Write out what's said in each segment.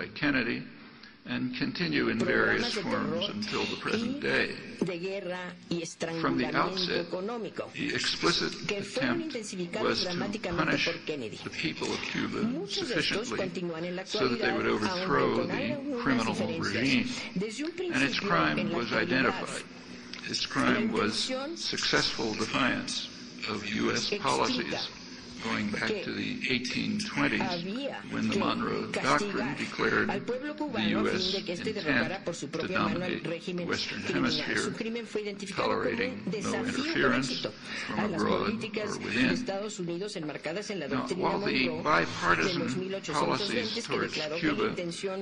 by Kennedy, and continue in various forms until the present day. From the outset, the explicit attempt was to punish the people of Cuba sufficiently so that they would overthrow the criminal regime. And its crime was identified. Its crime was successful defiance of U.S. policies going back to the 1820s, when the Monroe Doctrine declared the U.S. intent to dominate the Western Hemisphere, tolerating no interference from abroad or within. Now, while the bipartisan policies towards Cuba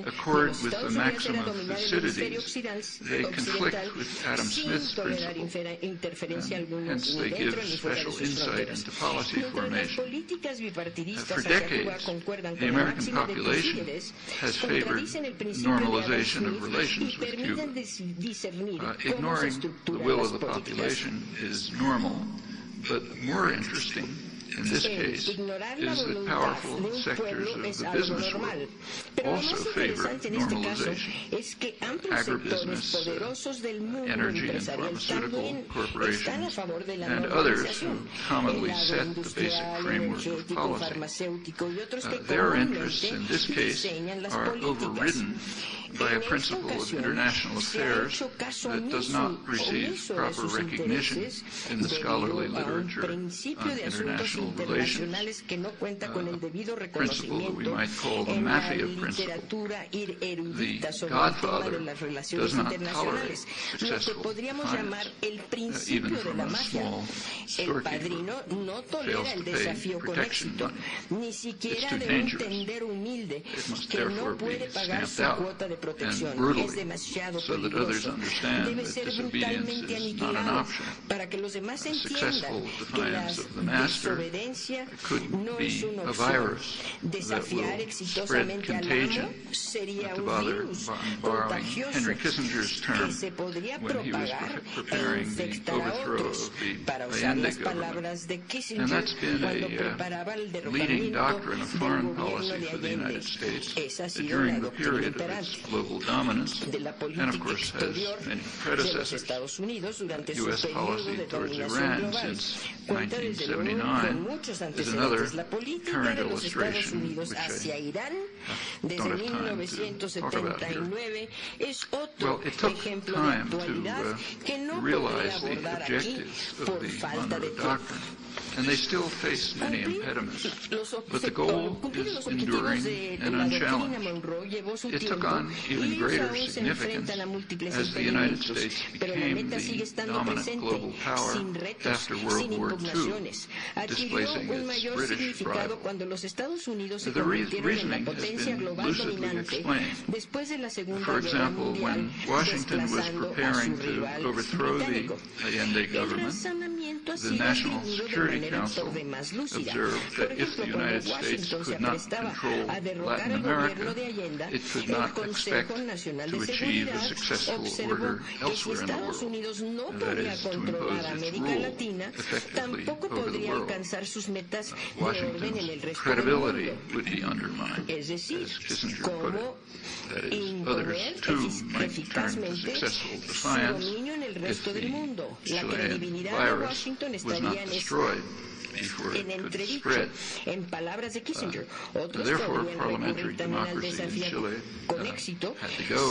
accord with the maxim of Thucydides, they conflict with Adam Smith's principle, and hence they give special insight into policy formation. For decades, the American population has favored normalization of relations with Cuba. Ignoring the will of the population is normal, but more interesting in this case is that powerful sectors of the business world also favor normalization. Agribusiness, energy and pharmaceutical corporations, and others who commonly set the basic framework of policy. Their interests in this case are overridden by a principle of international affairs that does not receive proper recognition in the scholarly literature on international relations, a principle that we might call the mafia principle. The Godfather does not tolerate successful defiance, even from a small storekeeper who fails to pay protection money. It's too dangerous. It must therefore be stamped out and brutally, so that others understand that disobedience is not an option. A successful defiance of the master could be a virus that will spread contagion, to bother borrowing Henry Kissinger's term when he was preparing the overthrow of the Allende government. And that's been a leading doctrine of foreign policy for the United States during the period of its global dominance, and of course has many predecessors. U.S. policy towards Iran since 1979 is another current illustration, which I don't have time to talk about here. Well, it took time to realize the objectives of the Monroe Doctrine, and they still face many impediments. But the goal is enduring and unchallenged. It took on even greater significance as the United States became the dominant global power after World War II, displacing its British rival. The reasoning has been lucidly explained. For example, when Washington was preparing to overthrow the Allende government, the National Security Council observed that if the United States could not control Latin America, it could not expect to achieve a successful order elsewhere in the world, and that is to impose its rule effectively over the world. Washington's credibility would be undermined, as Kissinger put it. That is, others too might turn to successful defiance if the Chilean virus was not destroyed before it could spread. Therefore, parliamentary democracy in Chile had to go,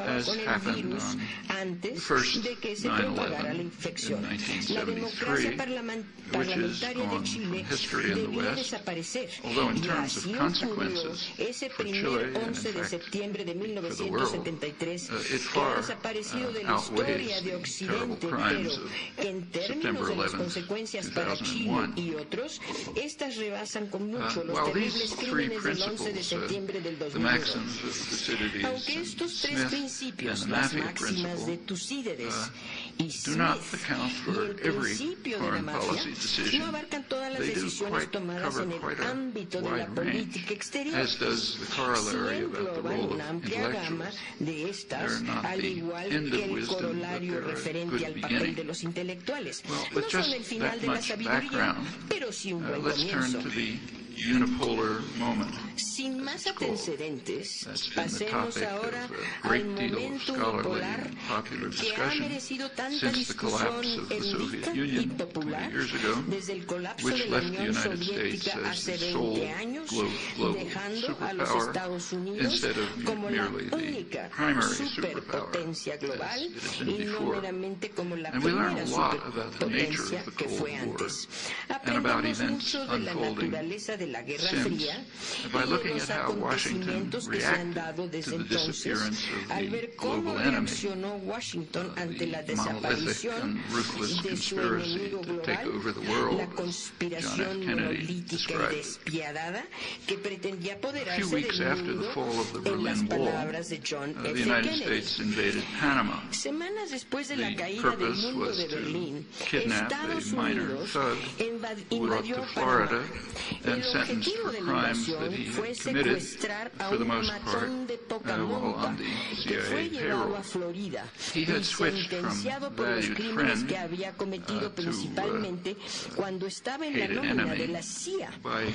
as happened on the first 9/11 in 1973, which is gone from history in the West, although in terms of consequences for Chile and in fact for the world, it far outweighs the terrible crimes of September 11, 2001. While these three principles, the maxims of Thucydides and Smith and the mafia principle, do not account for every foreign policy decision. They do cover quite a wide range, as does the corollary about the role of intellectuals. They're not the end of wisdom, but they're a good beginning. Well, with just that much background, let's turn to the unipolar moment. Sin más It's called. Antecedentes, That's been the pasemos topic ahora of a al great deal of momento scholarly unipolar and popular que ha discussion merecido tanta since the collapse discusión of the Soviet erudita y Union 20 popular years ago, desde el colapso which de la left the Unión United States Soviética as hace the 20 sole años, global dejando a los superpower Estados Unidos instead of como la merely the única primary superpotencia superpower global as it had y been no before. meramente como la And we learn primera a lot about the nature superpotencia of the que Cold fue War antes. and about Aprendemos events mucho de la unfolding naturaleza de la Guerra since, Fría by y de looking los at how Washington acontecimientos que se han reacted dado to desde the entonces, disappearance of al the ver cómo global enemy, reaccionó Washington ante la the monolithic desaparición and ruthless de su conspiracy enemigo to take global, over the world, la as John F. conspiración Kennedy monolítica y described it. despiadada que pretendía A apoderarse few weeks del after the mundo, fall of the en las Berlin Wall, palabras de John the F. United Kennedy. States invaded Panama. Semanas después de la The caída del purpose mundo was de to Berlín, kidnap Estados a minor Unidos thug who went up invadió to Panamá. Florida El and sentenced objetivo for de la crimes that invasión he fue had committed, secuestrar a for the un most part, matón de poca while monta on the que fue CIA llevado payroll. a Florida He y had switched from sentenciado por los valued crímenes friend que había cometido principalmente cuando estaba en la hated nómina enemy de la CIA. by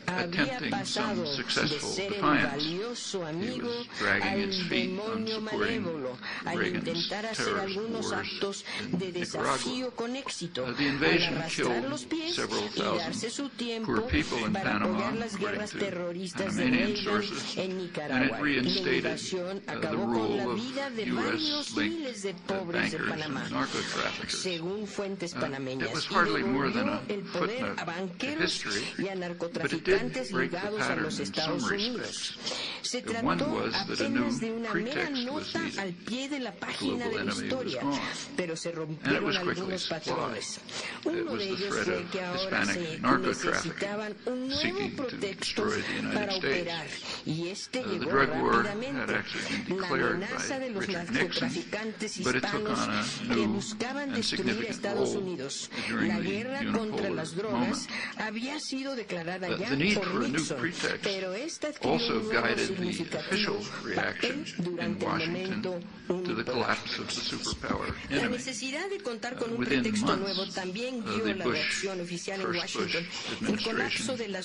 Había attempting pasado some de successful ser el defiance. valioso He amigo was dragging his al feet on demonio supporting malévolo, al Reagan's intentar hacer terrorist algunos wars actos in de desafío con éxito, The al invasion arrastrar killed los pies several y darse thousand su poor tiempo people in para Panama, apoyar las guerras according to terroristas de Panamanian Reagan sources, en and it Nicaragua. La reinstated invasión the acabó con rule la of vida de U.S. varios linked miles de pobres de bankers Panamá, and narco-traffickers. según fuentes panameñas, It was y hardly more than devolvió a el poder footnote a to banqueros history, y a but it narcotraficantes did break the ligados a pattern los in Estados some Unidos. Se One trató was that a apenas new de una mera pretext was nota needed. al pie de la página global de la enemy was historia, gone. pero se And it rompieron was quickly algunos supplied. patrones. It Uno was de the ellos threat fue of que ahora Hispanic se narco-trafficking necesitaban un nuevo seeking to pretexto destroy the United para States. operar, y este The llegó drug war had rápidamente. actually been La declared amenaza by de los Richard Nixon, narcotraficantes but it took hispanos on a que new buscaban and destruir a significant Estados role Unidos. during La the guerra unipolar contra las drogas moment. había sido declarada ya The need por for a new Nixon, pretext pero esta adquirió also un nuevo guided the significativo official reaction papel in durante el Washington momento to the unipolar. collapse of the superpower La enemy. necesidad de contar con un Within pretexto months, nuevo también the guió la Bush, reacción oficial en first Washington, Bush el colapso de la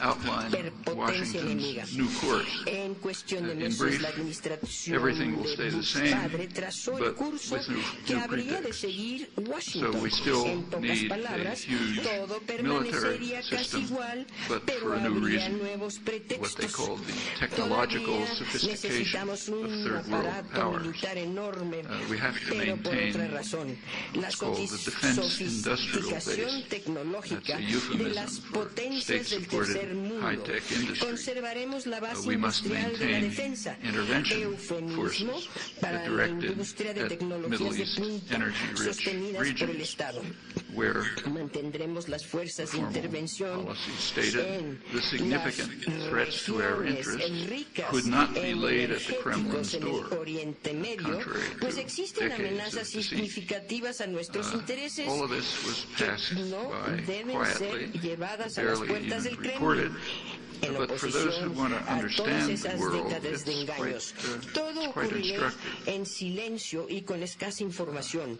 outlined superpotencia enemiga. Washington's new course. En cuestión de In meses, brief, la administración everything will de stay the Bush same, padre trazó el but curso with new que habría de pretexts. seguir So Washington. we still En pocas need a palabras, huge todo military permanecería casi system, igual, but pero for a new habría reason, nuevos what they pretextos. call the technological Todavía sophistication necesitamos of un third world aparato powers. militar enorme, We have to pero por maintain otra razón. La what's called the defense industrial sofisticación base. tecnológica That's a de euphemism las for potencias del state-supported tercer mundo. high-tech industry. Conservaremos la base We must industrial de la maintain defensa. intervention Eufemismo forces para la directed industria de at tecnologías Middle de East punta energy-rich sostenidas por el regions, Estado. where Mantendremos las fuerzas de formal intervención policy stated en the significant las threats to our regiones interests ricas could not be en laid at the energéticos Kremlin's en door. el Oriente Medio, contrary pues to existen decades amenazas of deceit. significativas a nuestros intereses All of this was passed que no by deben quietly, ser llevadas a las barely puertas del even Kremlin. reported. En But for those who oposición want to a todas understand the esas world, décadas de it's engaños, quite, todo it's quite ocurrirá instructive. en silencio y con escasa información.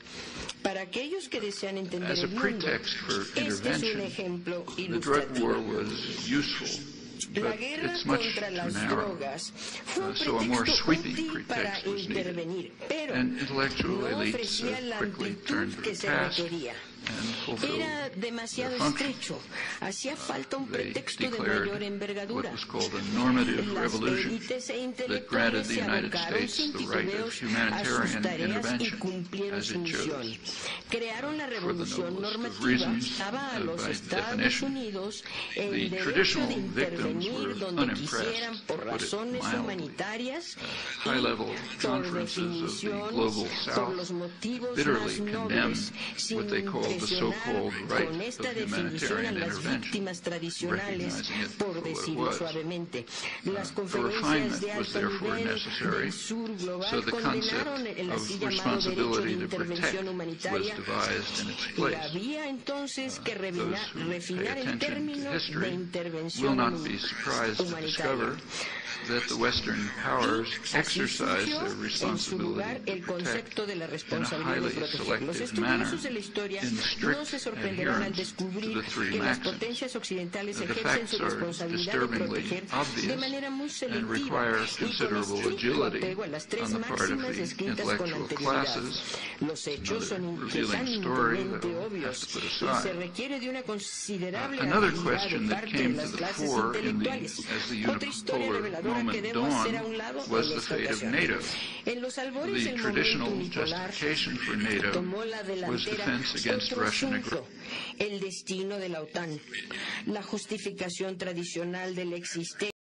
Para aquellos que desean entender As a el mundo, pretext for este es un intervention, ejemplo the drug war ilustrativo. was useful, La but guerra it's much contra too las narrow. drogas fue un So a more pretexto sweeping útil para pretext was needed. intervenir, pero And intellectual no elites ofrecía la quickly amplitud turned to que the se task requería. and fulfilled Era demasiado their function. estrecho. Hacía falta un They pretexto de declared mayor envergadura. what was called a normative Las revolution élites e that granted intelectuales the se United abocaron States sin the right of titubeos a sus humanitarian tareas y intervention cumplieron as su it misión. chose. Crearon la For the revolución noblest of normativa, reasons, daba a los by Estados definition, Unidos el the derecho traditional de victims intervenir were donde unimpressed, quisieran por to put it razones mildly. humanitarias High-level y, por conferences of the definición, global por South los motivos bitterly más condemned nobles, sin what they called the impresionar so-called right con esta of definición a humanitarian las intervention, víctimas tradicionales, recognizing it por for what it decirlo was. suavemente. Las A conferencias refinement de was alto therefore nivel necessary, del sur global so the condenaron concept el así of llamado derecho de responsibility to protect intervención was humanitaria devised in its y place. había entonces que Those who pay refinar el attention to término de history will intervención not be surprised to discover humanitaria. that the Western powers Así exercise surgió their en su lugar responsibility el to protect concepto de la in a responsabilidad de highly proteger. Los selective manner estudiosos de la historia in strict no se sorprenderán al adherence to descubrir the three que las maxims. potencias occidentales The ejercen facts su are responsabilidad de disturbingly proteger de obvious manera muy and selectiva require y con considerable estricto agility apego a las tres on the part of máximas the descritas con intellectual anterioridad. classes. Los hechos son Another revealing story that inquietantemente we'll have obvios to put y aside. se requiere de una considerable Another habilidad de question that parte de came to las the clases fore intelectuales. as the Otra historia unipolar reveladora que moment debo hacer a dawned un lado was en the esta fate of ocasión. NATO. En los albores The del momento traditional unipolar justification for NATO tomó la was delantera defense against otro Russian asunto, el destino de la OTAN. La justificación tradicional de la existencia